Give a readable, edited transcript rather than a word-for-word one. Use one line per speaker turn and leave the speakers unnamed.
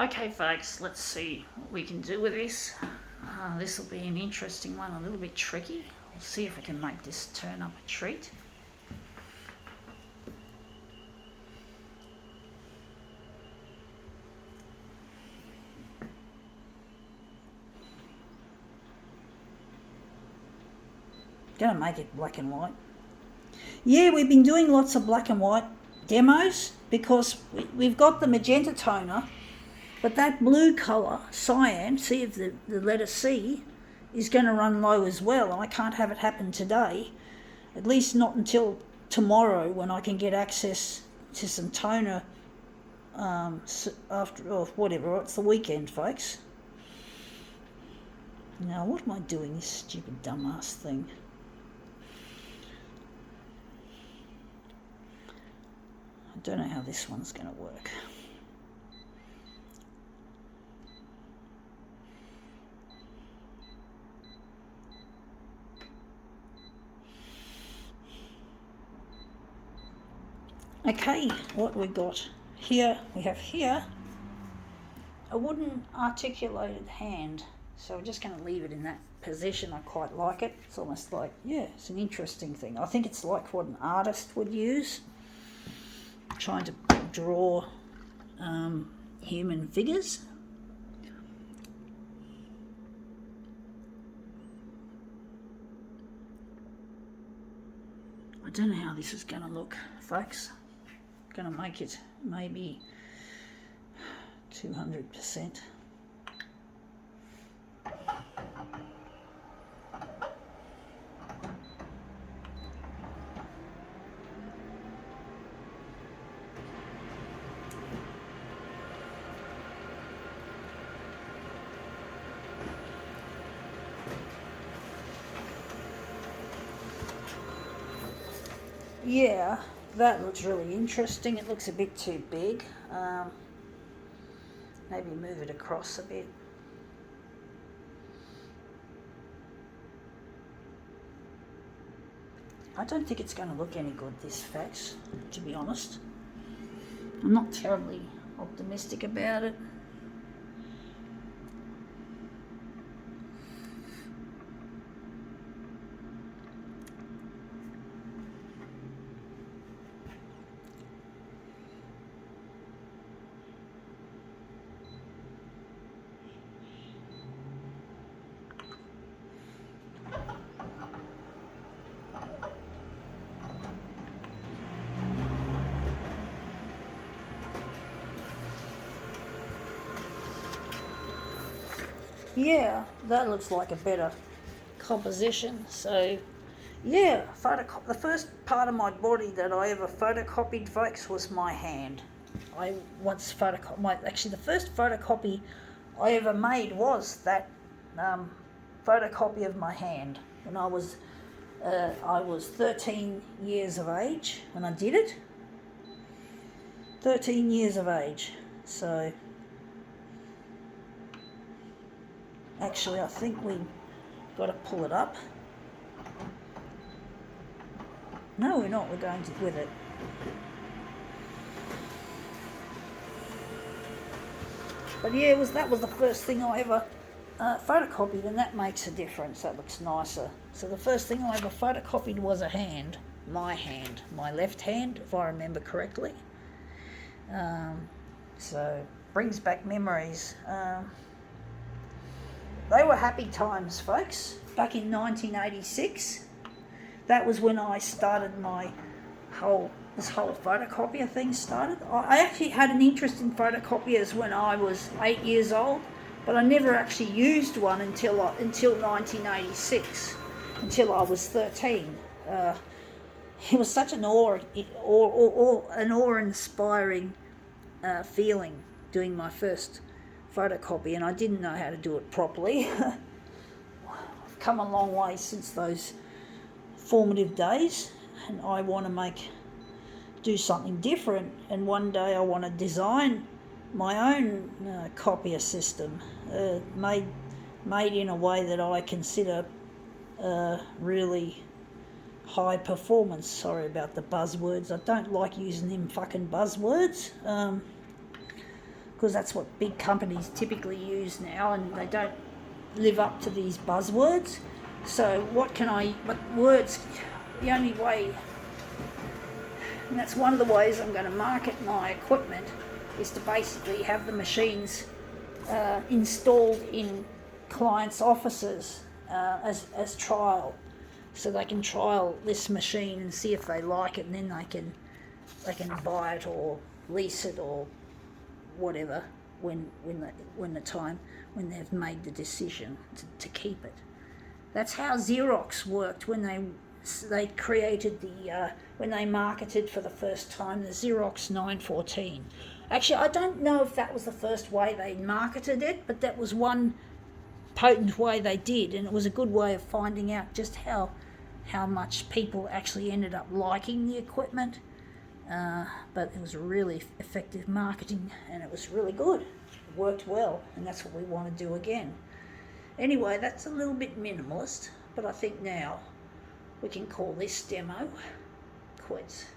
Okay, folks, let's see what we can do with this. This will be an interesting one, a little bit tricky. We'll see if we can make this turn up a treat. Gonna make it black and white. Yeah, we've been doing lots of black and white demos because we've got the magenta toner, but that blue colour, cyan, see if the letter C, is going to run low as well. I can't have it happen today, at least not until tomorrow when I can get access to some toner after, or whatever, it's the weekend, folks. Now, what am I doing, this stupid dumbass thing? I don't know how this one's going to work. Okay, what we got here, we have here a wooden articulated hand. So we're just going to leave it in that position. I quite like it. It's almost like, yeah, it's an interesting thing. I think it's like what an artist would use, trying to draw human figures. I don't know how this is going to look, folks. I'm going to make it maybe 200%. Yeah, that looks really interesting. It looks a bit too big. Maybe move it across a bit. I don't think it's going to look any good, this fax, to be honest. I'm not terribly optimistic about it. Yeah, that looks like a better composition. So, yeah, the first part of my body that I ever photocopied, folks, was my hand. I once photocopied, actually the first photocopy I ever made was that photocopy of my hand when I was 13 years of age when I did it. 13 years of age, so... Actually, I think we've got to pull it up. No, we're not. We're going to with it. But yeah, that was the first thing I ever photocopied, and that makes a difference. That looks nicer. So the first thing I ever photocopied was a hand, my left hand, if I remember correctly. So brings back memories. They were happy times, folks. Back in 1986, that was when I started this whole photocopier thing started. I actually had an interest in photocopiers when I was 8 years old, but I never actually used one until 1986, until I was 13. It was such an awe-inspiring feeling doing my first photocopy, and I didn't know how to do it properly. I've come a long way since those formative days, and I want to do something different, and one day I want to design my own copier system, made in a way that I consider really high performance. Sorry about the buzzwords. I don't like using them fucking buzzwords. because that's what big companies typically use now, and they don't live up to these buzzwords. So what words, the only way, and that's one of the ways I'm going to market my equipment, is to basically have the machines installed in clients' offices as trial, so they can trial this machine and see if they like it, and then they can buy it or lease it or whatever when they've made the decision to keep it. That's how Xerox worked when they created when they marketed for the first time the Xerox 914. Actually, I don't know if that was the first way they marketed it, but that was one potent way they did, and it was a good way of finding out just how much people actually ended up liking the equipment. But it was really effective marketing, and it was really good. It worked well, and that's what we want to do again. Anyway, that's a little bit minimalist, but I think now we can call this demo quits.